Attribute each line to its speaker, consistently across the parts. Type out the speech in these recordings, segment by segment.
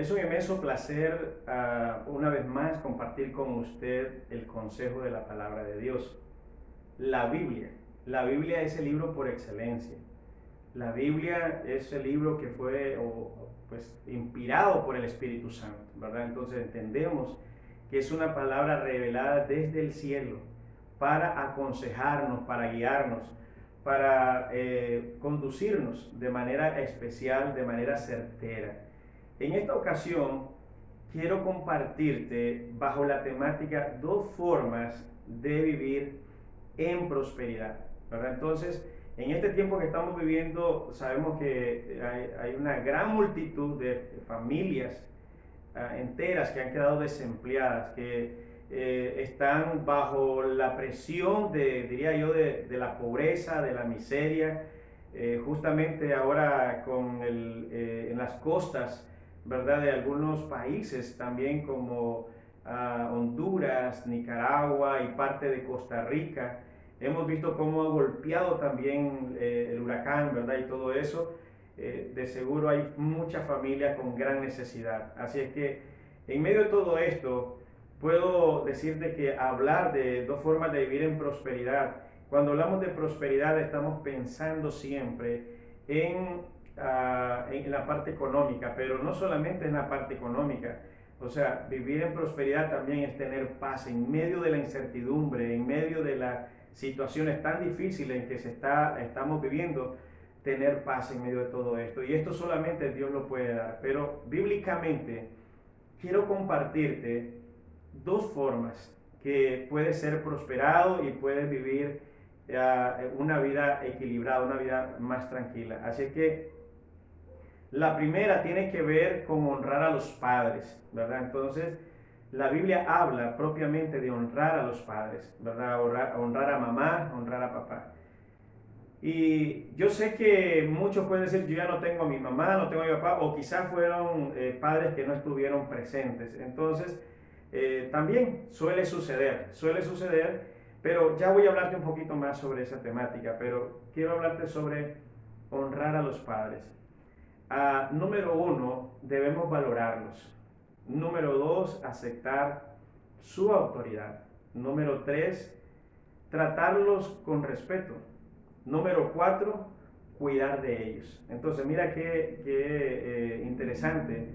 Speaker 1: Es un inmenso placer una vez más compartir con usted el consejo de la palabra de Dios. La Biblia. La Biblia es el libro por excelencia. La Biblia es el libro que fue pues, inspirado por el Espíritu Santo, ¿verdad? Entonces entendemos que es una palabra revelada desde el cielo para aconsejarnos, para guiarnos, para conducirnos de manera especial, de manera certera. En esta ocasión quiero compartirte bajo la temática dos formas de vivir en prosperidad, ¿verdad? Entonces, en este tiempo que estamos viviendo, sabemos que hay una gran multitud de familias enteras que han quedado desempleadas, que están bajo la presión diría yo, de la pobreza, de la miseria, justamente ahora en las costas, ¿verdad?, de algunos países también como Honduras, Nicaragua y parte de Costa Rica. Hemos visto cómo ha golpeado también el huracán, ¿verdad? Y todo eso. De seguro hay muchas familias con gran necesidad. Así es que en medio de todo esto, puedo decirte que hablar de dos formas de vivir en prosperidad. Cuando hablamos de prosperidad estamos pensando siempre en la parte económica, pero no solamente en la parte económica. O sea, vivir en prosperidad también es tener paz en medio de la incertidumbre, en medio de las situaciones tan difíciles en que estamos viviendo, tener paz en medio de todo esto. Y esto solamente Dios lo puede dar. Pero bíblicamente quiero compartirte dos formas que puedes ser prosperado y puedes vivir una vida equilibrada, una vida más tranquila. Así que la primera tiene que ver con honrar a los padres, ¿verdad? Entonces, la Biblia habla propiamente de honrar a los padres, ¿verdad? Honrar a mamá, honrar a papá. Y yo sé que muchos pueden decir, yo ya no tengo a mi mamá, no tengo a mi papá, o quizás fueron padres que no estuvieron presentes. Entonces, también suele suceder, pero ya voy a hablarte un poquito más sobre esa temática, pero quiero hablarte sobre honrar a los padres. Número uno, debemos valorarlos. Número dos, aceptar su autoridad. Número tres, tratarlos con respeto. Número cuatro, cuidar de ellos. Entonces, mira qué interesante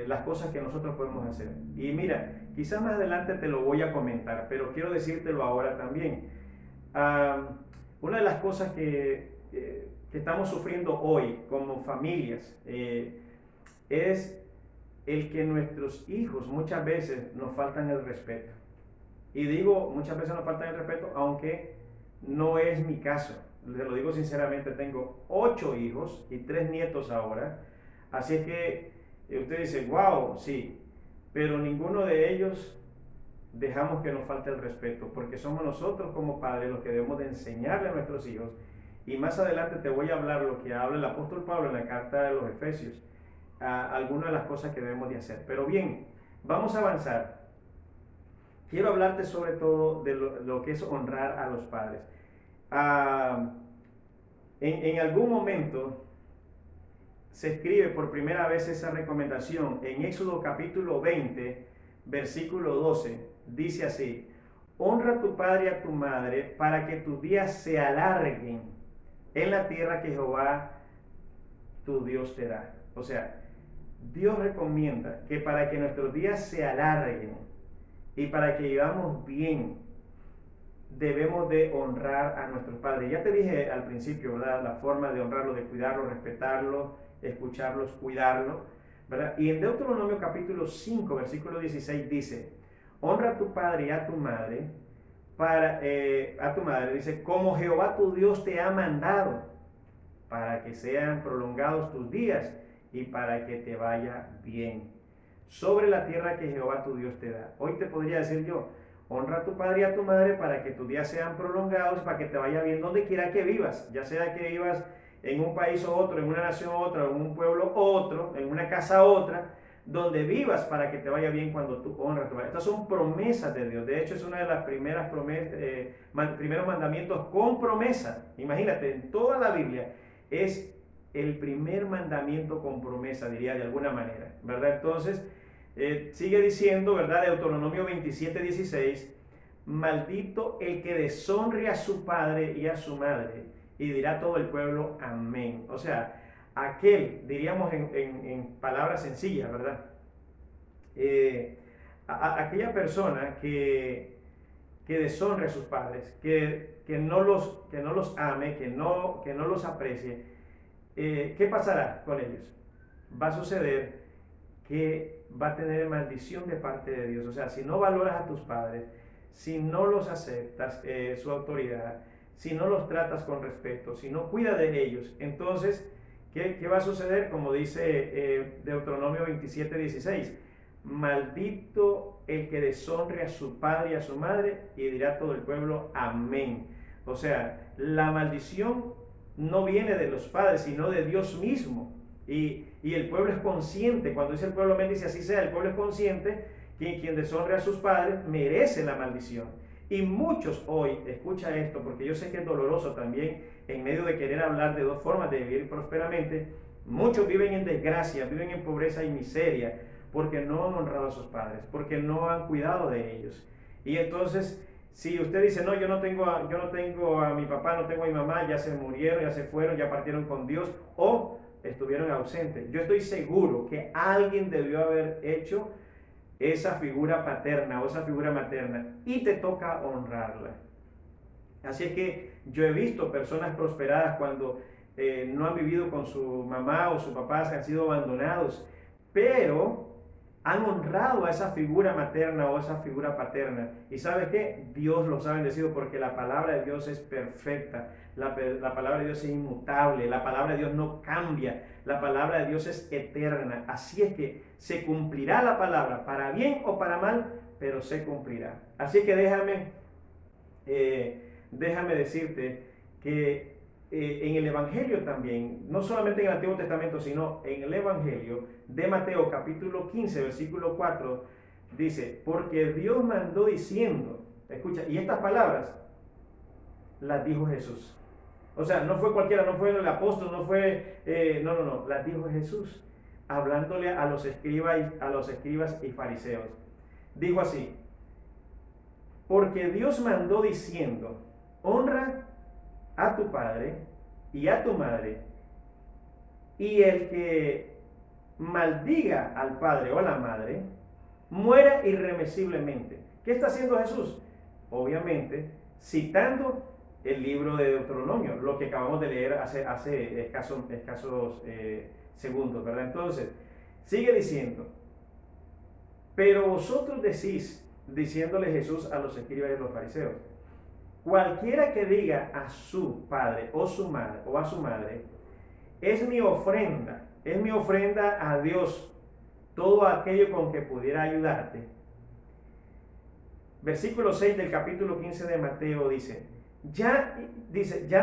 Speaker 1: las cosas que nosotros podemos hacer. Y mira, quizás más adelante te lo voy a comentar, pero quiero decírtelo ahora también. Una de las cosas que estamos sufriendo hoy como familias es el que nuestros hijos muchas veces nos faltan el respeto. Y digo, muchas veces nos faltan el respeto, aunque no es mi caso. Les lo digo sinceramente, tengo 8 hijos y 3 nietos ahora. Así es que usted dice, wow, sí, pero ninguno de ellos dejamos que nos falte el respeto, porque somos nosotros como padres los que debemos de enseñarle a nuestros hijos. Y más adelante te voy a hablar lo que habla el apóstol Pablo en la carta de los Efesios, algunas de las cosas que debemos de hacer. Pero bien, vamos a avanzar. Quiero hablarte sobre todo de lo que es honrar a los padres. En algún momento se escribe por primera vez esa recomendación en Éxodo capítulo 20, versículo 12. Dice así: honra a tu padre y a tu madre para que tus días se alarguen en la tierra que Jehová tu Dios te da. O sea, Dios recomienda que para que nuestros días se alarguen y para que vivamos bien, debemos de honrar a nuestros padres. Ya te dije al principio, ¿verdad?, la forma de honrarlos, de cuidarlos, respetarlos, escucharlos, cuidarlos, ¿verdad? Y en Deuteronomio capítulo 5, versículo 16 dice: honra a tu padre y a tu madre, dice, como Jehová tu Dios te ha mandado, para que sean prolongados tus días y para que te vaya bien sobre la tierra que Jehová tu Dios te da. Hoy te podría decir yo: honra a tu padre y a tu madre para que tus días sean prolongados, para que te vaya bien donde quiera que vivas, ya sea que vivas en un país o otro, en una nación u otra, en un pueblo u otro, en una casa u otra, donde vivas para que te vaya bien cuando tú honras a tu padre. Estas son promesas de Dios. De hecho, es una de las primeras primeros mandamientos con promesa. Imagínate, en toda la Biblia es el primer mandamiento con promesa, diría de alguna manera, ¿verdad? Entonces, sigue diciendo, ¿verdad? Deuteronomio 27:16, maldito el que deshonre a su padre y a su madre, y dirá todo el pueblo, amén. O sea, aquel, diríamos en palabras sencillas, ¿verdad? Aquella persona que deshonre a sus padres, que no los ame, que no los aprecie, ¿qué pasará con ellos? Va a suceder que va a tener maldición de parte de Dios. O sea, si no valoras a tus padres, si no los aceptas su autoridad, si no los tratas con respeto, si no cuidas de ellos, entonces, ¿qué va a suceder? Como dice Deuteronomio 27:16, maldito el que deshonre a su padre y a su madre, y dirá todo el pueblo, amén. O sea, la maldición no viene de los padres, sino de Dios mismo. Y el pueblo es consciente, cuando dice el pueblo amén, dice así sea, el pueblo es consciente que quien deshonre a sus padres merece la maldición. Y muchos hoy, escucha esto, porque yo sé que es doloroso también, en medio de querer hablar de dos formas de vivir prósperamente, muchos viven en desgracia, viven en pobreza y miseria, porque no han honrado a sus padres, porque no han cuidado de ellos. Y entonces, si usted dice, no, yo no tengo a mi papá, no tengo a mi mamá, ya se murieron, ya se fueron, ya partieron con Dios, o estuvieron ausentes, yo estoy seguro que alguien debió haber hecho esa figura paterna o esa figura materna, y te toca honrarla. Así es que yo he visto personas prosperadas cuando no han vivido con su mamá o su papá, han sido abandonados, pero han honrado a esa figura materna o esa figura paterna. ¿Y sabes qué? Dios los ha bendecido, porque la palabra de Dios es perfecta, la palabra de Dios es inmutable, la palabra de Dios no cambia, la palabra de Dios es eterna. Así es que se cumplirá la palabra, para bien o para mal, pero se cumplirá. Así que déjame decirte que en el Evangelio también, no solamente en el Antiguo Testamento, sino en el Evangelio de Mateo capítulo 15, versículo 4, dice, porque Dios mandó diciendo, escucha, y estas palabras las dijo Jesús. O sea, no fue cualquiera, no fue el apóstol, no fue, no, las dijo Jesús, hablándole a los escribas y fariseos. Dijo así, porque Dios mandó diciendo, honra a tu padre y a tu madre, y el que maldiga al padre o a la madre, muera irremisiblemente. ¿Qué está haciendo Jesús? Obviamente, citando el libro de Deuteronomio, lo que acabamos de leer hace escasos segundos, ¿verdad? Entonces, sigue diciendo, pero vosotros decís, diciéndole Jesús a los escribas y a los fariseos, cualquiera que diga a su padre o su madre o a su madre, es mi ofrenda a Dios, todo aquello con que pudiera ayudarte. Versículo 6 del capítulo 15 de Mateo dice, ya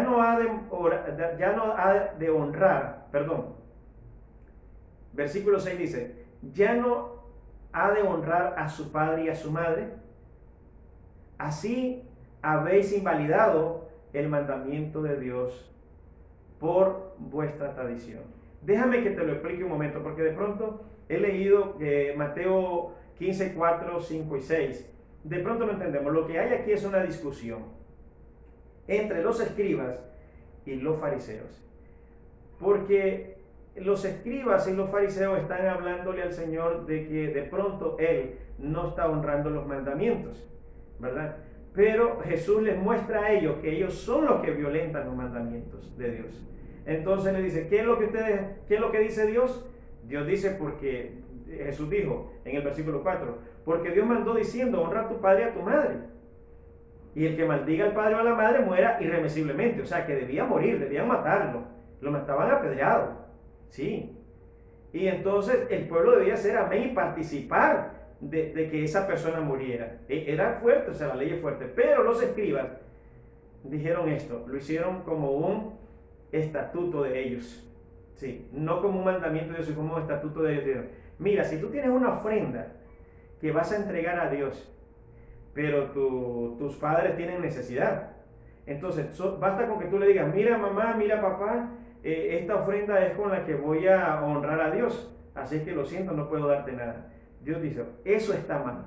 Speaker 1: no ha de honrar, versículo 6 dice, ya no ha de honrar a su padre y a su madre, así habéis invalidado el mandamiento de Dios por vuestra tradición. Déjame que te lo explique un momento, porque de pronto he leído Mateo 15, 4, 5 y 6. De pronto no entendemos. Lo que hay aquí es una discusión entre los escribas y los fariseos. Porque los escribas y los fariseos están hablándole al Señor de que de pronto Él no está honrando los mandamientos, ¿verdad? Pero Jesús les muestra a ellos que ellos son los que violentan los mandamientos de Dios. Entonces le dice, ¿qué es lo que dice Dios? Dios dice, porque Jesús dijo en el versículo 4, porque Dios mandó diciendo, honra a tu padre y a tu madre. Y el que maldiga al padre o a la madre muera irremisiblemente. O sea, que debía morir, debían matarlo. Lo mataban apedreado. Sí. Y entonces el pueblo debía ser amén y participar de que esa persona muriera. Era fuerte, o sea, la ley es fuerte. Pero los escribas dijeron esto, lo hicieron como un estatuto de ellos. Sí, no como un mandamiento de Dios, sino como un estatuto de ellos. Mira, si tú tienes una ofrenda que vas a entregar a Dios, pero tus padres tienen necesidad, entonces basta con que tú le digas, mira mamá, mira papá, esta ofrenda es con la que voy a honrar a Dios, así que lo siento, no puedo darte nada. Dios dice, eso está mal.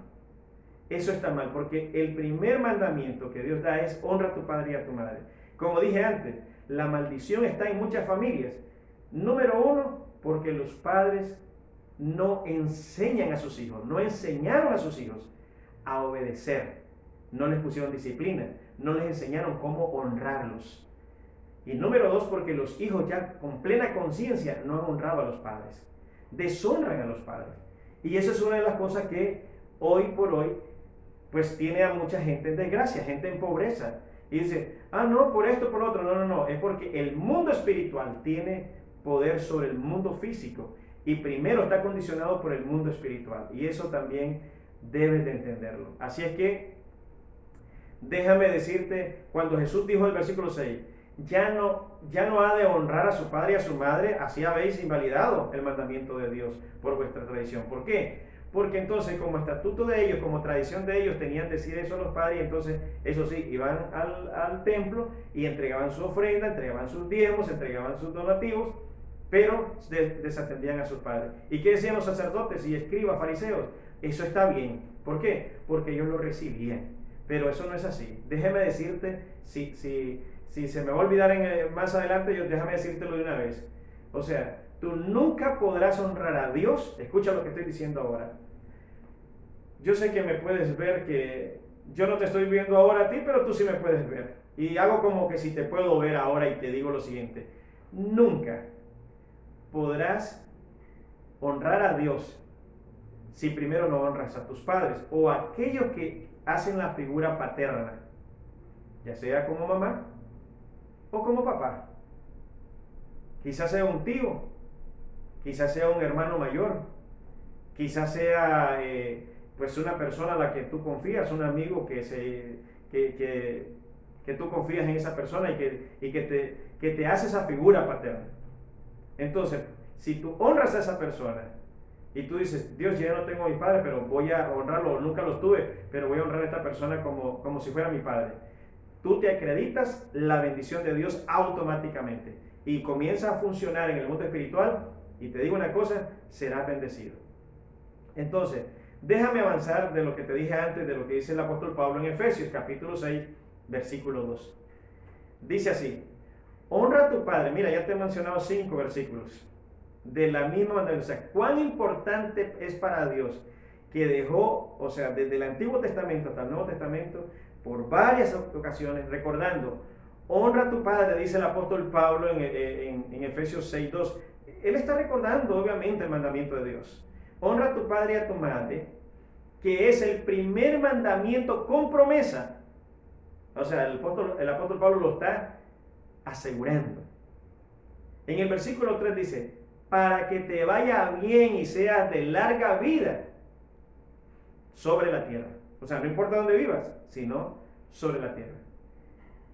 Speaker 1: Eso está mal, porque el primer mandamiento que Dios da es honra a tu padre y a tu madre. Como dije antes, la maldición está en muchas familias. Número uno, porque los padres no enseñan a sus hijos, no enseñaron a sus hijos a obedecer. No les pusieron disciplina, no les enseñaron cómo honrarlos. Y número dos, porque los hijos ya con plena conciencia no han honrado a los padres. Deshonran a los padres. Y esa es una de las cosas que hoy por hoy pues tiene a mucha gente en desgracia, gente en pobreza. Y dice, no, por esto, por lo otro. No, es porque el mundo espiritual tiene poder sobre el mundo físico. Y primero está condicionado por el mundo espiritual. Y eso también debes de entenderlo. Así es que, déjame decirte, cuando Jesús dijo en el versículo 6, ya no ha de honrar a su padre y a su madre, así habéis invalidado el mandamiento de Dios por vuestra tradición. ¿Por qué? Porque entonces, como estatuto de ellos, como tradición de ellos, tenían decir eso a los padres, y entonces, eso sí, iban al templo y entregaban su ofrenda, entregaban sus diezmos, entregaban sus donativos, pero desatendían a sus padres. ¿Y qué decían los sacerdotes y escribas, fariseos? Eso está bien. ¿Por qué? Porque ellos lo recibían. Pero eso no es así. Déjame decirte, si se me va a olvidar más adelante, déjame decírtelo de una vez. O sea, tú nunca podrás honrar a Dios. Escucha lo que estoy diciendo ahora. Yo sé que me puedes ver, que yo no te estoy viendo ahora a ti, pero tú sí me puedes ver. Y hago como que si te puedo ver ahora y te digo lo siguiente. Nunca podrás honrar a Dios si primero no honras a tus padres o a aquellos que hacen la figura paterna, ya sea como mamá o como papá. Quizás sea un tío, quizás sea un hermano mayor, quizás sea pues una persona a la que tú confías, un amigo que tú confías en esa persona y que te hace esa figura paterna. Entonces, si tú honras a esa persona y tú dices, Dios, ya no tengo a mi padre, pero voy a honrarlo, nunca los tuve, pero voy a honrar a esta persona como si fuera mi padre, tú te acreditas la bendición de Dios automáticamente y comienza a funcionar en el mundo espiritual, y te digo una cosa, serás bendecido. Entonces, déjame avanzar de lo que te dije antes, de lo que dice el apóstol Pablo en Efesios capítulo 6, versículo 2. Dice así, honra a tu padre. Mira, ya te he mencionado 5 versículos de la misma manera. O sea, cuán importante es para Dios que dejó, o sea, desde el Antiguo Testamento hasta el Nuevo Testamento, por varias ocasiones, recordando, honra a tu padre, dice el apóstol Pablo en Efesios 6:2. Él está recordando, obviamente, el mandamiento de Dios. Honra a tu padre y a tu madre, que es el primer mandamiento con promesa. O sea, el apóstol Pablo lo está asegurando. En el versículo 3 dice, para que te vaya bien y seas de larga vida sobre la tierra. O sea, no importa dónde vivas, sino sobre la tierra.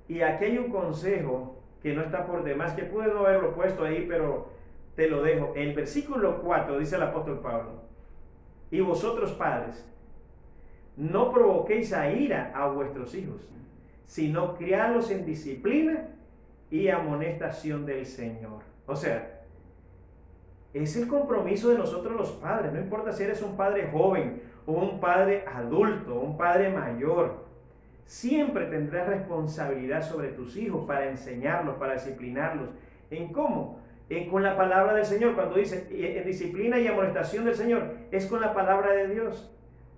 Speaker 1: Y aquí hay un consejo que no está por demás, que pude no haberlo puesto ahí, pero te lo dejo. El versículo 4 dice el apóstol Pablo, y vosotros padres, no provoquéis a ira a vuestros hijos, sino criadlos en disciplina y amonestación del Señor. O sea, es el compromiso de nosotros los padres, no importa si eres un padre joven o un padre adulto, un padre mayor, siempre tendrás responsabilidad sobre tus hijos para enseñarlos, para disciplinarlos. ¿En cómo? Con la palabra del Señor. Cuando dice disciplina y amonestación del Señor, es con la palabra de Dios.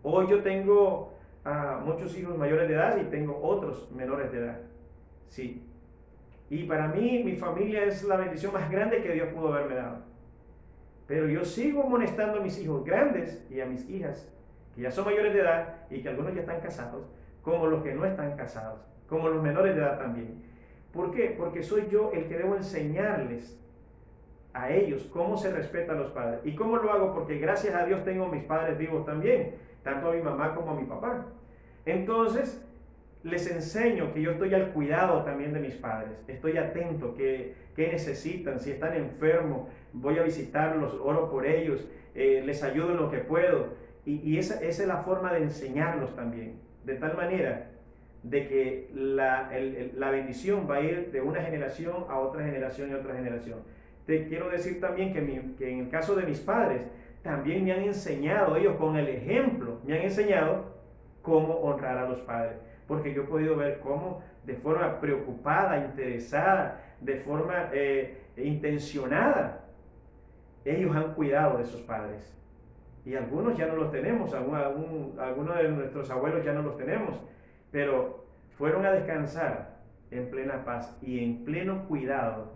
Speaker 1: Hoy yo tengo muchos hijos mayores de edad y tengo otros menores de edad. Sí. Y para mí, mi familia es la bendición más grande que Dios pudo haberme dado. Pero yo sigo amonestando a mis hijos grandes y a mis hijas, que ya son mayores de edad y que algunos ya están casados, como los que no están casados, como los menores de edad también. ¿Por qué? Porque soy yo el que debo enseñarles a ellos cómo se respeta a los padres. ¿Y cómo lo hago? Porque gracias a Dios tengo mis padres vivos también, tanto a mi mamá como a mi papá. Entonces, les enseño que yo estoy al cuidado también de mis padres. Estoy atento, qué necesitan, si están enfermos, voy a visitarlos, oro por ellos, les ayudo en lo que puedo. Y esa es la forma de enseñarlos también. De tal manera de que la bendición va a ir de una generación a otra generación y a otra generación. Te quiero decir también que en el caso de mis padres, también me han enseñado, ellos con el ejemplo, me han enseñado cómo honrar a los padres. Porque yo he podido ver cómo de forma preocupada, interesada, de forma intencionada, ellos han cuidado de sus padres. Y algunos ya no los tenemos, algunos de nuestros abuelos ya no los tenemos, pero fueron a descansar en plena paz y en pleno cuidado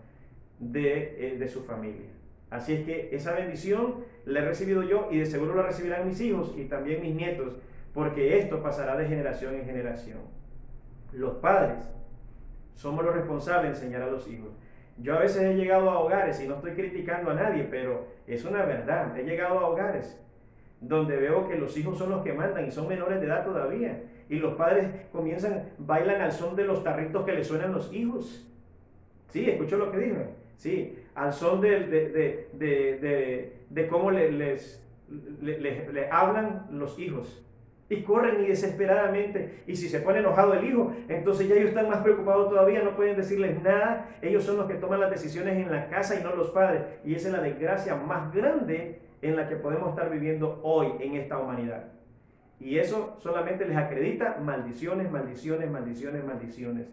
Speaker 1: de su familia. Así es que esa bendición la he recibido yo y de seguro la recibirán mis hijos y también mis nietos, porque esto pasará de generación en generación. Los padres somos los responsables de enseñar a los hijos. Yo a veces he llegado a hogares, y no estoy criticando a nadie, pero es una verdad, he llegado a hogares donde veo que los hijos son los que mandan y son menores de edad todavía, y los padres bailan al son de los tarritos que les suenan los hijos. Sí, escuchó lo que dije. Sí, al son de cómo les hablan los hijos. Y corren y desesperadamente. Y si se pone enojado el hijo, entonces ya ellos están más preocupados todavía, no pueden decirles nada. Ellos son los que toman las decisiones en la casa y no los padres. Y esa es la desgracia más grande en la que podemos estar viviendo hoy en esta humanidad. Y eso solamente les acredita maldiciones, maldiciones, maldiciones, maldiciones.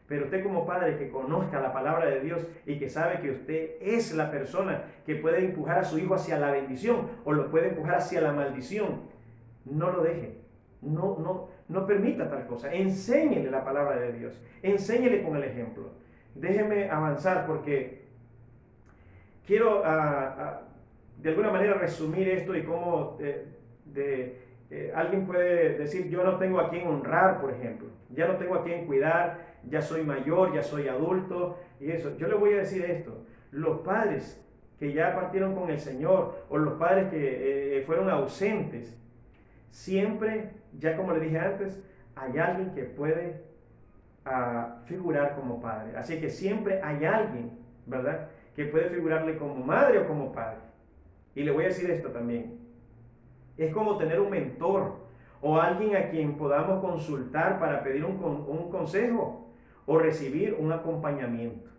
Speaker 1: Pero usted como padre que conozca la palabra de Dios y que sabe que usted es la persona que puede empujar a su hijo hacia la bendición o lo puede empujar hacia la maldición, no lo deje. No permita tal cosa. Enséñele la palabra de Dios. Enséñele con el ejemplo. Déjeme avanzar porque quiero de alguna manera resumir esto y cómo alguien puede decir, yo no tengo a quien honrar, por ejemplo. Ya no tengo a quien cuidar, ya soy mayor, ya soy adulto y eso. Yo le voy a decir esto. Los padres que ya partieron con el Señor o los padres que fueron ausentes, siempre, ya como le dije antes, hay alguien que puede figurar como padre. Así que siempre hay alguien, ¿verdad?, que puede figurarle como madre o como padre. Y le voy a decir esto también. Es como tener un mentor o alguien a quien podamos consultar para pedir un consejo o recibir un acompañamiento.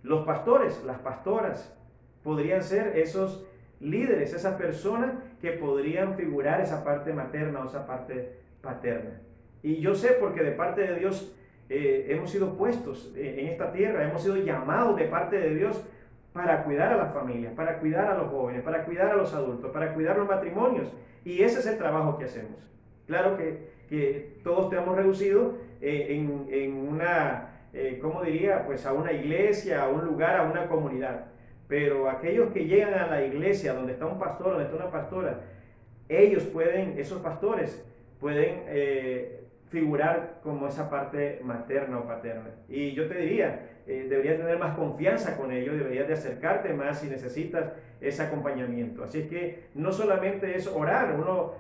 Speaker 1: Los pastores, las pastoras, podrían ser esos líderes, esas personas que podrían figurar esa parte materna o esa parte paterna. Y yo sé porque de parte de Dios hemos sido puestos en esta tierra, hemos sido llamados de parte de Dios para cuidar a las familias, para cuidar a los jóvenes, para cuidar a los adultos, para cuidar los matrimonios. Y ese es el trabajo que hacemos. Claro que todos te hemos reducido en una, ¿cómo diría? Pues a una iglesia, a un lugar, a una comunidad. Pero aquellos que llegan a la iglesia donde está un pastor, donde está una pastora, esos pastores pueden figurar como esa parte materna o paterna. Y yo te diría, deberías tener más confianza con ellos, deberías de acercarte más si necesitas ese acompañamiento. Así es que no solamente es orar, uno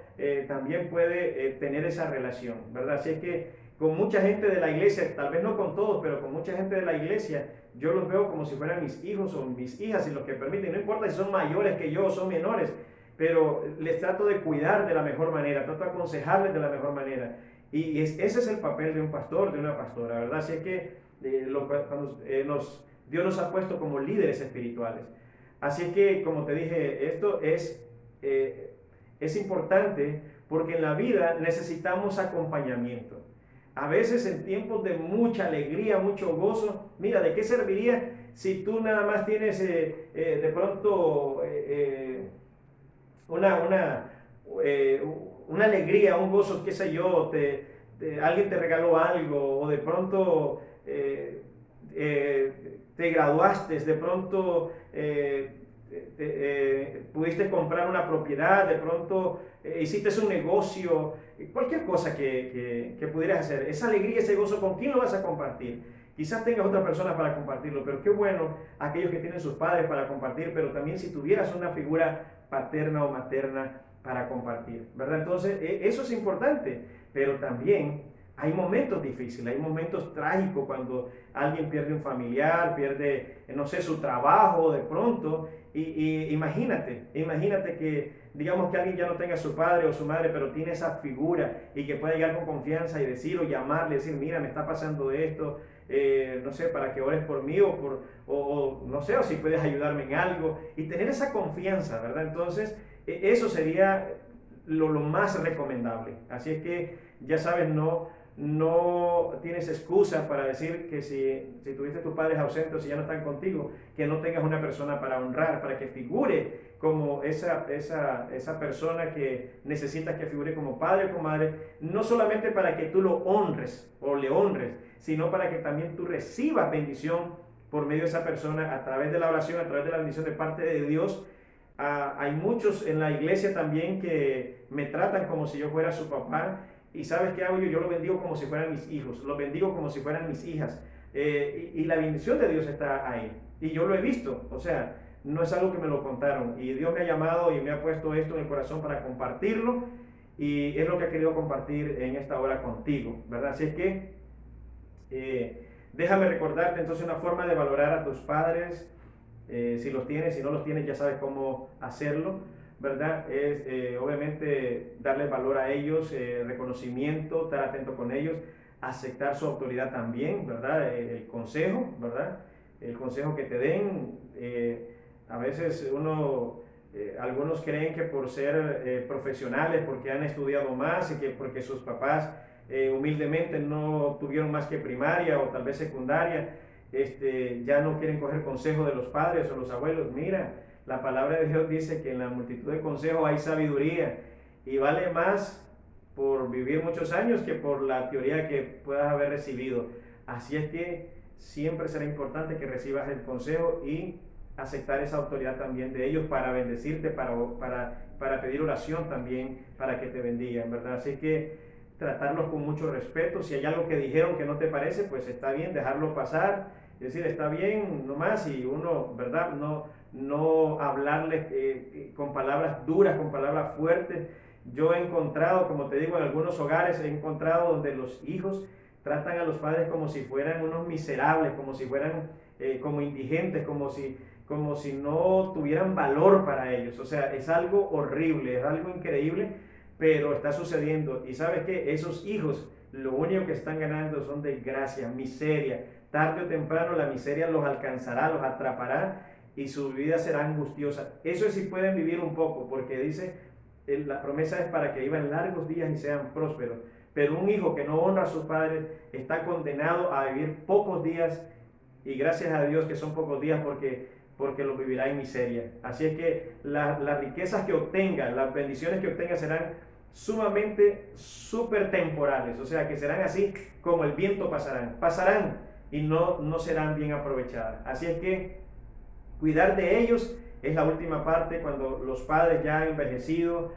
Speaker 1: también puede tener esa relación, ¿verdad? Así es que con mucha gente de la iglesia, tal vez no con todos, pero con mucha gente de la iglesia, yo los veo como si fueran mis hijos o mis hijas, y los que permiten, no importa si son mayores que yo o son menores, pero les trato de cuidar de la mejor manera, trato de aconsejarles de la mejor manera. Y ese es el papel de un pastor, de una pastora, ¿verdad? Así es que Dios nos ha puesto como líderes espirituales. Así es que, como te dije, esto es importante porque en la vida necesitamos acompañamiento. A veces en tiempos de mucha alegría, mucho gozo, mira, ¿de qué serviría si tú nada más tienes de pronto una alegría, un gozo, qué sé yo, alguien te regaló algo o de pronto te graduaste, de pronto pudiste comprar una propiedad, de pronto hiciste un negocio, cualquier cosa que pudieras hacer, esa alegría, ese gozo, ¿con quién lo vas a compartir? Quizás tengas otra persona para compartirlo, pero qué bueno aquellos que tienen sus padres para compartir, pero también si tuvieras una figura paterna o materna para compartir, ¿verdad? Entonces, eso es importante, pero también hay momentos difíciles, hay momentos trágicos cuando alguien pierde un familiar, pierde, no sé, su trabajo de pronto. Y imagínate que, digamos que alguien ya no tenga su padre o su madre, pero tiene esa figura y que pueda llegar con confianza y decir o llamarle, decir, mira, me está pasando esto, no sé, para que ores por mí o no sé, o si puedes ayudarme en algo. Y tener esa confianza, ¿verdad? Entonces, eso sería lo más recomendable. Así es que, ya sabes, no tienes excusa para decir que si tuviste tus padres ausentes o si ya no están contigo, que no tengas una persona para honrar, para que figure como esa persona que necesitas que figure como padre o como madre, no solamente para que tú lo honres o le honres, sino para que también tú recibas bendición por medio de esa persona a través de la oración, a través de la bendición de parte de Dios. Hay muchos en la iglesia también que me tratan como si yo fuera su papá. ¿Y sabes qué hago yo? Yo lo bendigo como si fueran mis hijos, lo bendigo como si fueran mis hijas. Y la bendición de Dios está ahí. Y yo lo he visto, o sea, no es algo que me lo contaron. Y Dios me ha llamado y me ha puesto esto en el corazón para compartirlo. Y es lo que he querido compartir en esta hora contigo, ¿verdad? Así es que déjame recordarte entonces una forma de valorar a tus padres. Si los tienes, si no los tienes, ya sabes cómo hacerlo, ¿verdad? Es obviamente darle valor a ellos, reconocimiento, estar atento con ellos, aceptar su autoridad también, ¿verdad? El consejo, ¿verdad? El consejo que te den. A veces algunos creen que por ser profesionales, porque han estudiado más y que porque sus papás humildemente no tuvieron más que primaria o tal vez secundaria, ya no quieren coger consejo de los padres o los abuelos. Mira, la palabra de Dios dice que en la multitud de consejos hay sabiduría y vale más por vivir muchos años que por la teoría que puedas haber recibido. Así es que siempre será importante que recibas el consejo y aceptar esa autoridad también de ellos para bendecirte, para pedir oración también para que te bendigan, ¿verdad? Así que tratarlos con mucho respeto. Si hay algo que dijeron que no te parece, pues está bien, dejarlo pasar, es decir, está bien nomás, y uno, ¿verdad? No hablarles con palabras duras, con palabras fuertes. Yo he encontrado, como te digo, en algunos hogares he encontrado donde los hijos tratan a los padres como si fueran unos miserables, como si fueran como indigentes, como si no tuvieran valor para ellos. O sea, es algo horrible, es algo increíble, pero está sucediendo. Y sabes qué, esos hijos lo único que están ganando son desgracia, miseria. Tarde o temprano la miseria los alcanzará, los atrapará y su vida será angustiosa. Eso es si pueden vivir un poco, porque dice, la promesa es para que vivan largos días y sean prósperos. Pero un hijo que no honra a sus padres está condenado a vivir pocos días, y gracias a Dios que son pocos días, porque los vivirá en miseria. Así es que las riquezas que obtenga, las bendiciones que obtenga serán sumamente súper temporales, o sea que serán así como el viento, pasarán y no serán bien aprovechadas. Así es que cuidar de ellos es la última parte, cuando los padres ya han envejecido,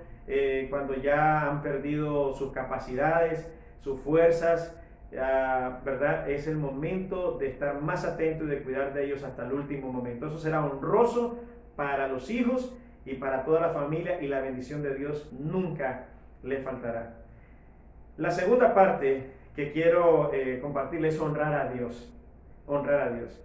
Speaker 1: cuando ya han perdido sus capacidades, sus fuerzas, ¿verdad? Es el momento de estar más atento y de cuidar de ellos hasta el último momento. Eso será honroso para los hijos y para toda la familia, y la bendición de Dios nunca le faltará. La segunda parte que quiero compartirles es honrar a Dios. Honrar a Dios.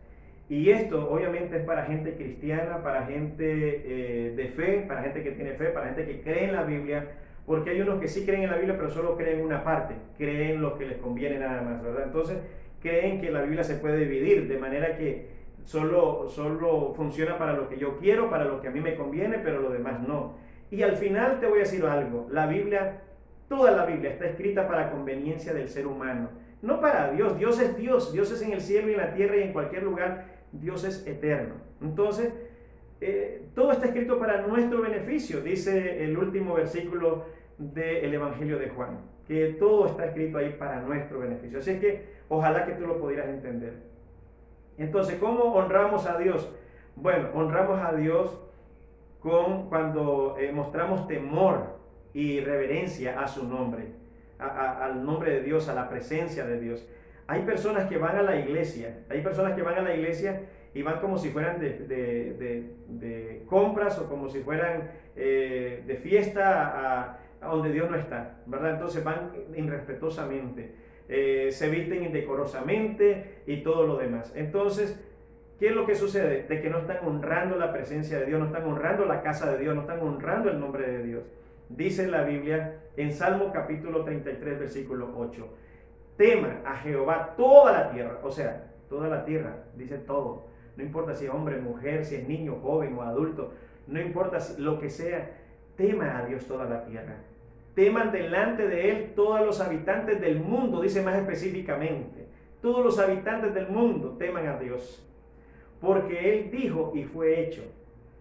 Speaker 1: Y esto obviamente es para gente cristiana, para gente de fe, para gente que tiene fe, para gente que cree en la Biblia, porque hay unos que sí creen en la Biblia, pero solo creen una parte, creen lo que les conviene nada más, ¿verdad? Entonces creen que la Biblia se puede dividir, de manera que solo funciona para lo que yo quiero, para lo que a mí me conviene, pero lo demás no. Y al final te voy a decir algo, la Biblia, toda la Biblia está escrita para conveniencia del ser humano, no para Dios. Dios es Dios, Dios es en el cielo y en la tierra y en cualquier lugar, Dios es eterno. Entonces, todo está escrito para nuestro beneficio, dice el último versículo del Evangelio de Juan, que todo está escrito ahí para nuestro beneficio. Así que ojalá que tú lo pudieras entender. Entonces, ¿cómo honramos a Dios? Bueno, honramos a Dios cuando mostramos temor y reverencia a su nombre, al nombre de Dios, a la presencia de Dios. Hay personas que van a la iglesia, y van como si fueran de compras, o como si fueran de fiesta a donde Dios no está, ¿verdad? Entonces van irrespetuosamente. se visten indecorosamente y todo lo demás. Entonces, ¿qué es lo que sucede? De que no están honrando la presencia de Dios, no están honrando la casa de Dios, no están honrando el nombre de Dios. Dice la Biblia en Salmo capítulo 33, versículo 8. Tema a Jehová toda la tierra, o sea, toda la tierra, dice todo. No importa si es hombre, mujer, si es niño, joven o adulto, no importa lo que sea, tema a Dios toda la tierra. Teman delante de Él todos los habitantes del mundo, dice más específicamente. Todos los habitantes del mundo teman a Dios. Porque Él dijo y fue hecho.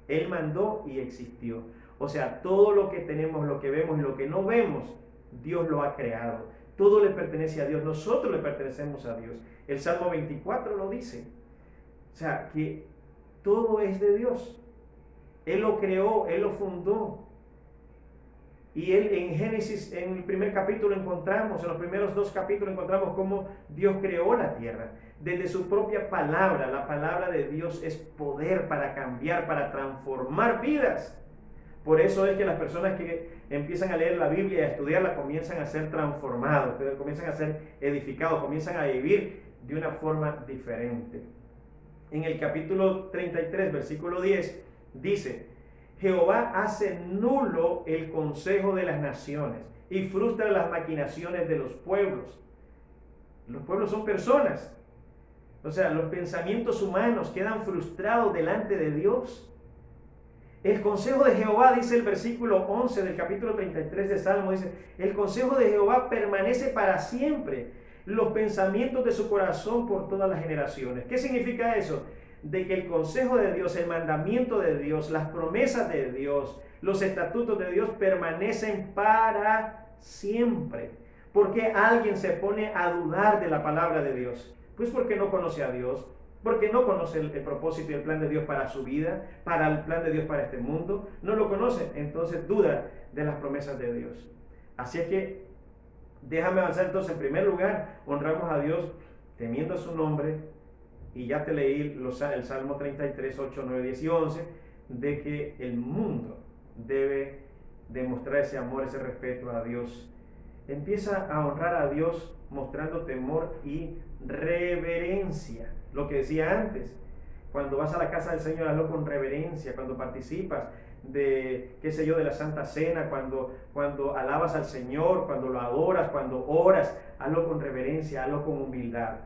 Speaker 1: Él mandó y existió. O sea, todo lo que tenemos, lo que vemos y lo que no vemos, Dios lo ha creado. Todo le pertenece a Dios. Nosotros le pertenecemos a Dios. El Salmo 24 lo dice. O sea, que todo es de Dios. Él lo creó, Él lo fundó. Y Él en Génesis, en el primer capítulo encontramos, en los primeros 2 capítulos encontramos cómo Dios creó la tierra. Desde su propia palabra, la palabra de Dios es poder para cambiar, para transformar vidas. Por eso es que las personas que empiezan a leer la Biblia y a estudiarla comienzan a ser transformados, comienzan a ser edificados, comienzan a vivir de una forma diferente. En el capítulo 33, versículo 10, dice: Jehová hace nulo el consejo de las naciones y frustra las maquinaciones de los pueblos. Los pueblos son personas. O sea, los pensamientos humanos quedan frustrados delante de Dios. El consejo de Jehová, dice el versículo 11 del capítulo 33 de Salmo, dice: el consejo de Jehová permanece para siempre, los pensamientos de su corazón por todas las generaciones. ¿Qué significa eso? De que el consejo de Dios, el mandamiento de Dios, las promesas de Dios, los estatutos de Dios permanecen para siempre. ¿Por qué alguien se pone a dudar de la palabra de Dios? Pues porque no conoce a Dios, porque no conoce el propósito y el plan de Dios para su vida, para el plan de Dios para este mundo. No lo conoce, entonces duda de las promesas de Dios. Así es que déjame avanzar entonces. En primer lugar, honramos a Dios temiendo su nombre. Y ya te leí el Salmo 33, 8, 9, 10 y 11, de que el mundo debe demostrar ese amor, ese respeto a Dios. Empieza a honrar a Dios mostrando temor y reverencia. Lo que decía antes, cuando vas a la casa del Señor, hazlo con reverencia. Cuando participas de, qué sé yo, de la Santa Cena, cuando alabas al Señor, cuando lo adoras, cuando oras, hazlo con reverencia, hazlo con humildad.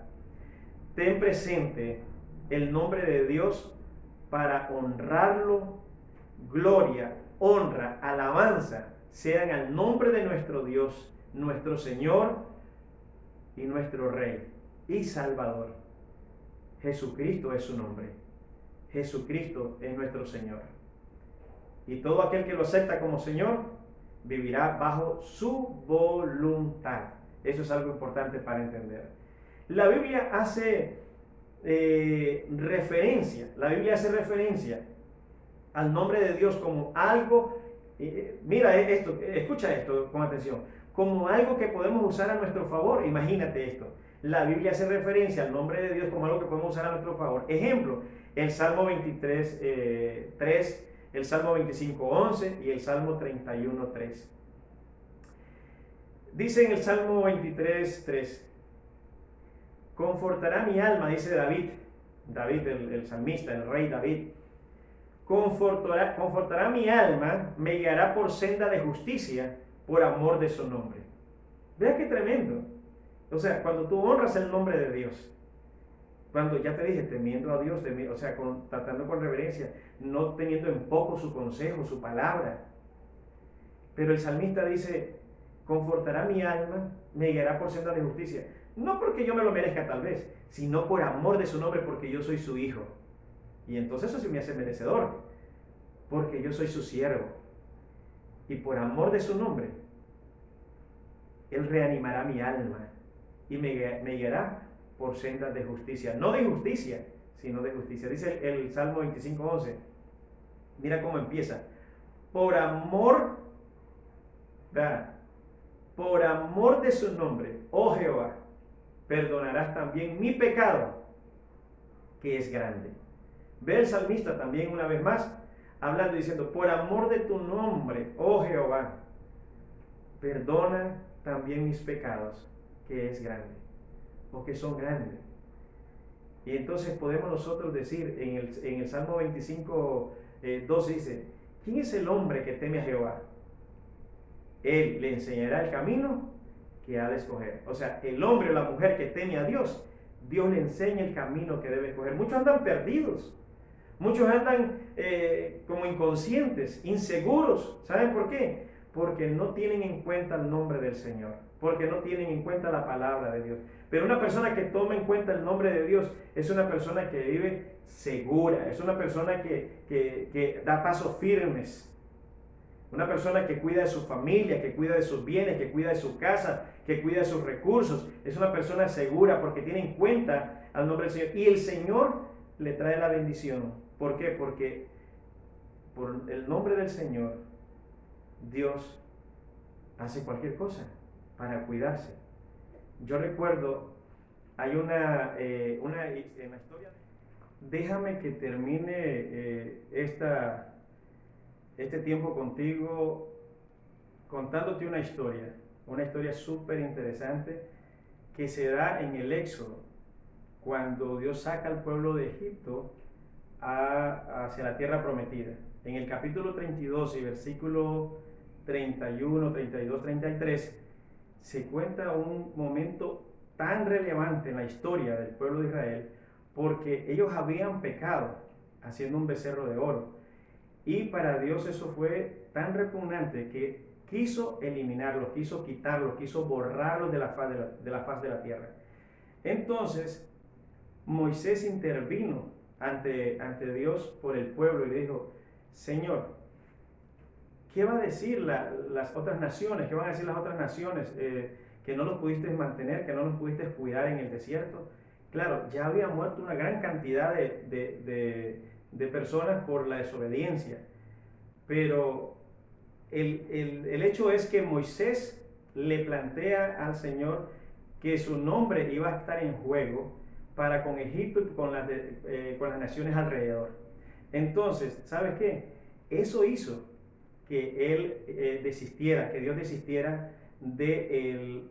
Speaker 1: Ten presente el nombre de Dios para honrarlo. Gloria, honra, alabanza sean al nombre de nuestro Dios, nuestro Señor y nuestro Rey y Salvador. Jesucristo es su nombre. Jesucristo es nuestro Señor. Y todo aquel que lo acepta como Señor vivirá bajo su voluntad. Eso es algo importante para entender. La Biblia hace referencia al nombre de Dios como algo, mira esto, escucha esto con atención, como algo que podemos usar a nuestro favor. Imagínate esto, la Biblia hace referencia al nombre de Dios como algo que podemos usar a nuestro favor. Ejemplo, el Salmo 23, 3, el Salmo 25, 11 y el Salmo 31, 3. Dice en el Salmo 23, 3, confortará mi alma, dice David, el salmista, el rey David, confortará mi alma, me guiará por senda de justicia, por amor de su nombre. Vea qué tremendo. O sea, cuando tú honras el nombre de Dios, cuando ya te dije, temiendo a Dios, o sea, tratando con reverencia, no teniendo en poco su consejo, su palabra. Pero el salmista dice, confortará mi alma, me guiará por senda de justicia. No porque yo me lo merezca tal vez, sino por amor de su nombre, porque yo soy su hijo. Y entonces eso sí me hace merecedor, porque yo soy su siervo. Y por amor de su nombre, Él reanimará mi alma y me guiará por sendas de justicia. No de injusticia, sino de justicia. Dice el Salmo 25:11. Mira cómo empieza. Por amor, ¿verdad? Por amor de su nombre, oh Jehová, perdonarás también mi pecado, que es grande. Ve el salmista también una vez más, hablando y diciendo, por amor de tu nombre, oh Jehová, perdona también mis pecados, que es grande o que son grandes. Y entonces podemos nosotros decir en el Salmo 25, 12 dice, ¿quién es el hombre que teme a Jehová? Él le enseñará el camino que ha de escoger. O sea, el hombre o la mujer que teme a Dios, Dios le enseña el camino que debe escoger. Muchos andan perdidos, muchos andan como inconscientes, inseguros. ¿Saben por qué? Porque no tienen en cuenta el nombre del Señor, porque no tienen en cuenta la palabra de Dios. Pero una persona que toma en cuenta el nombre de Dios es una persona que vive segura, es una persona que da pasos firmes, una persona que cuida de su familia, que cuida de sus bienes, que cuida de su casa, que cuida de sus recursos. Es una persona segura porque tiene en cuenta al nombre del Señor. Y el Señor le trae la bendición. ¿Por qué? Porque por el nombre del Señor, Dios hace cualquier cosa para cuidarse. Yo recuerdo, hay una en la historia. Déjame que termine este tiempo contigo contándote una historia súper interesante que se da en el Éxodo, cuando Dios saca al pueblo de Egipto hacia la tierra prometida. En el capítulo 32 y versículo 31, 32, 33, se cuenta un momento tan relevante en la historia del pueblo de Israel, porque ellos habían pecado haciendo un becerro de oro. Y para Dios eso fue tan repugnante que quiso eliminarlo, quiso quitarlo, quiso borrarlo de la faz de la tierra. Entonces, Moisés intervino ante Dios por el pueblo y le dijo, Señor, ¿qué va a decir las otras naciones? ¿Qué van a decir las otras naciones? Que no los pudiste mantener, que no los pudiste cuidar en el desierto. Claro, ya había muerto una gran cantidad de personas por la desobediencia. Pero el hecho es que Moisés le plantea al Señor que su nombre iba a estar en juego para con Egipto y con las naciones alrededor. Entonces, ¿sabes qué? Eso hizo que él desistiera, que Dios desistiera de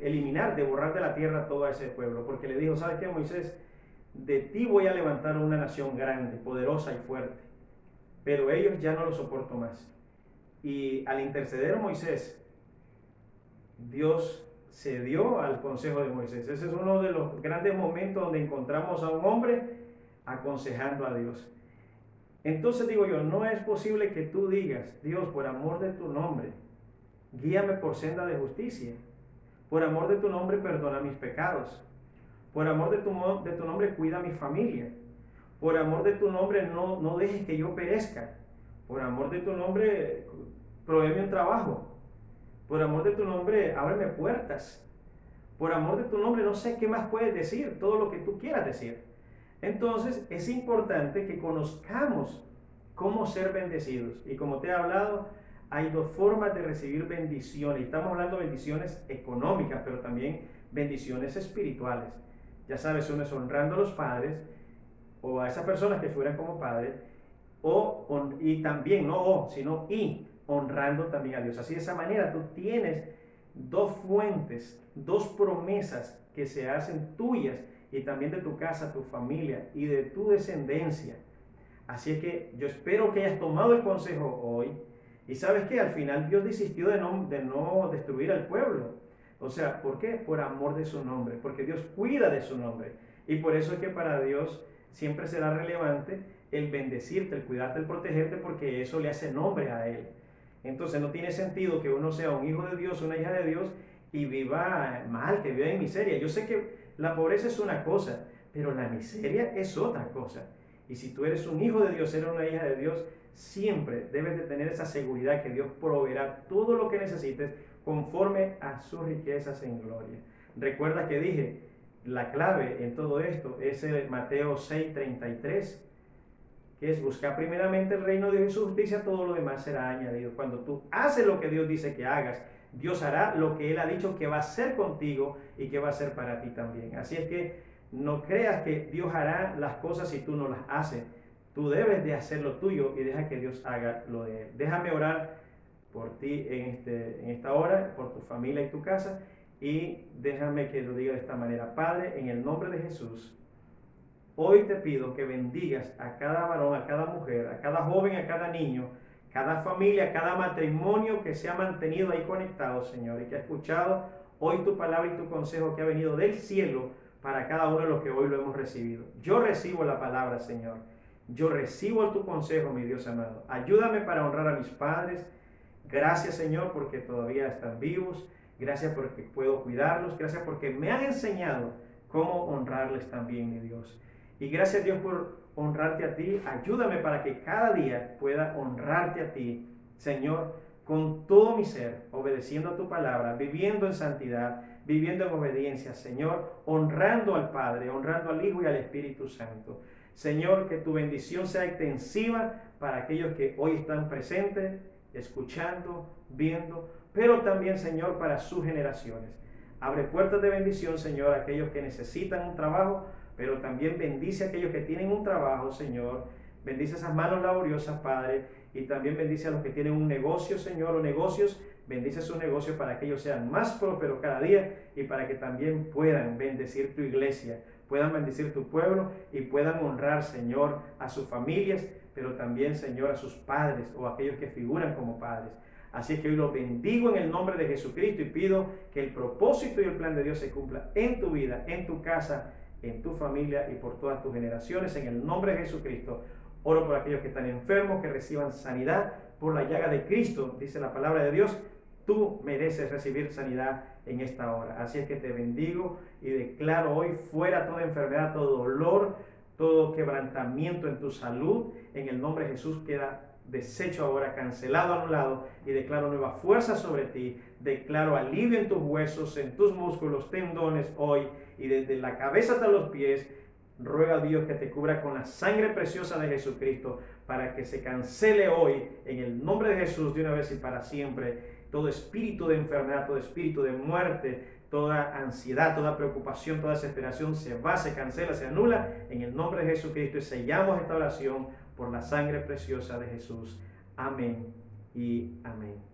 Speaker 1: eliminar, de borrar de la tierra todo ese pueblo, porque le dijo, ¿sabes qué, Moisés? De ti voy a levantar una nación grande, poderosa y fuerte, pero ellos ya no lo soporto más. Y al interceder Moisés, Dios cedió al consejo de Moisés. Ese es uno de los grandes momentos donde encontramos a un hombre aconsejando a Dios. Entonces digo yo, no es posible que tú digas, Dios, por amor de tu nombre, guíame por senda de justicia. Por amor de tu nombre, perdona mis pecados. Por amor de tu nombre, cuida a mi familia. Por amor de tu nombre, no dejes que yo perezca. Por amor de tu nombre, provéeme un trabajo. Por amor de tu nombre, ábreme puertas. Por amor de tu nombre, no sé qué más puedes decir, todo lo que tú quieras decir. Entonces, es importante que conozcamos cómo ser bendecidos. Y como te he hablado, hay dos formas de recibir bendiciones. Estamos hablando de bendiciones económicas, pero también bendiciones espirituales. Ya sabes, uno es honrando a los padres o a esas personas que fueran como padres, y también, y honrando también a Dios. Así de esa manera tú tienes dos fuentes, dos promesas que se hacen tuyas y también de tu casa, tu familia y de tu descendencia. Así es que yo espero que hayas tomado el consejo hoy. Y sabes que al final Dios desistió de no destruir al pueblo. O sea, ¿por qué? Por amor de su nombre, porque Dios cuida de su nombre. Y por eso es que para Dios siempre será relevante el bendecirte, el cuidarte, el protegerte, porque eso le hace nombre a Él. Entonces no tiene sentido que uno sea un hijo de Dios, una hija de Dios, y viva mal, que viva en miseria. Yo sé que la pobreza es una cosa, pero la miseria es otra cosa. Y si tú eres un hijo de Dios, eres una hija de Dios, siempre debes de tener esa seguridad que Dios proveerá todo lo que necesites conforme a sus riquezas en gloria. Recuerda que dije, la clave en todo esto es el Mateo 6:33, que es buscar primeramente el reino de Dios y su justicia, todo lo demás será añadido. Cuando tú haces lo que Dios dice que hagas, Dios hará lo que Él ha dicho que va a hacer contigo y que va a hacer para ti también. Así es que no creas que Dios hará las cosas si tú no las haces. Tú debes de hacer lo tuyo y deja que Dios haga lo de Él. Déjame orar por ti en esta hora, por tu familia y tu casa. Y déjame que lo diga de esta manera. Padre, en el nombre de Jesús, hoy te pido que bendigas a cada varón, a cada mujer, a cada joven, a cada niño, cada familia, cada matrimonio que se ha mantenido ahí conectado, Señor, y que ha escuchado hoy tu palabra y tu consejo que ha venido del cielo para cada uno de los que hoy lo hemos recibido. Yo recibo la palabra, Señor. Yo recibo tu consejo, mi Dios amado. Ayúdame para honrar a mis padres. Gracias, Señor, porque todavía están vivos. Gracias porque puedo cuidarlos. Gracias porque me han enseñado cómo honrarles también, mi Dios. Y gracias, Dios, por honrarte a ti. Ayúdame para que cada día pueda honrarte a ti, Señor, con todo mi ser, obedeciendo a tu palabra, viviendo en santidad, viviendo en obediencia, Señor, honrando al Padre, honrando al Hijo y al Espíritu Santo. Señor, que tu bendición sea extensiva para aquellos que hoy están presentes, escuchando, viendo, pero también, Señor, para sus generaciones. Abre puertas de bendición, Señor, a aquellos que necesitan un trabajo, pero también bendice a aquellos que tienen un trabajo, Señor. Bendice esas manos laboriosas, Padre, y también bendice a los que tienen un negocio, Señor, o negocios. Bendice sus negocios para que ellos sean más prósperos cada día y para que también puedan bendecir tu iglesia, puedan bendecir tu pueblo y puedan honrar, Señor, a sus familias, pero también, Señor, a sus padres o a aquellos que figuran como padres. Así es que hoy los bendigo en el nombre de Jesucristo y pido que el propósito y el plan de Dios se cumpla en tu vida, en tu casa, en tu familia y por todas tus generaciones. En el nombre de Jesucristo, oro por aquellos que están enfermos, que reciban sanidad por la llaga de Cristo, dice la palabra de Dios. Tú mereces recibir sanidad en esta hora. Así es que te bendigo y declaro hoy fuera toda enfermedad, todo dolor, todo quebrantamiento en tu salud. En el nombre de Jesús queda deshecho ahora, cancelado, anulado, y declaro nueva fuerza sobre ti. Declaro alivio en tus huesos, en tus músculos, tendones hoy, y desde la cabeza hasta los pies. Ruega a Dios que te cubra con la sangre preciosa de Jesucristo para que se cancele hoy en el nombre de Jesús de una vez y para siempre todo espíritu de enfermedad, todo espíritu de muerte, toda ansiedad, toda preocupación, toda desesperación se va, se cancela, se anula en el nombre de Jesucristo y sellamos esta oración por la sangre preciosa de Jesús. Amén y amén.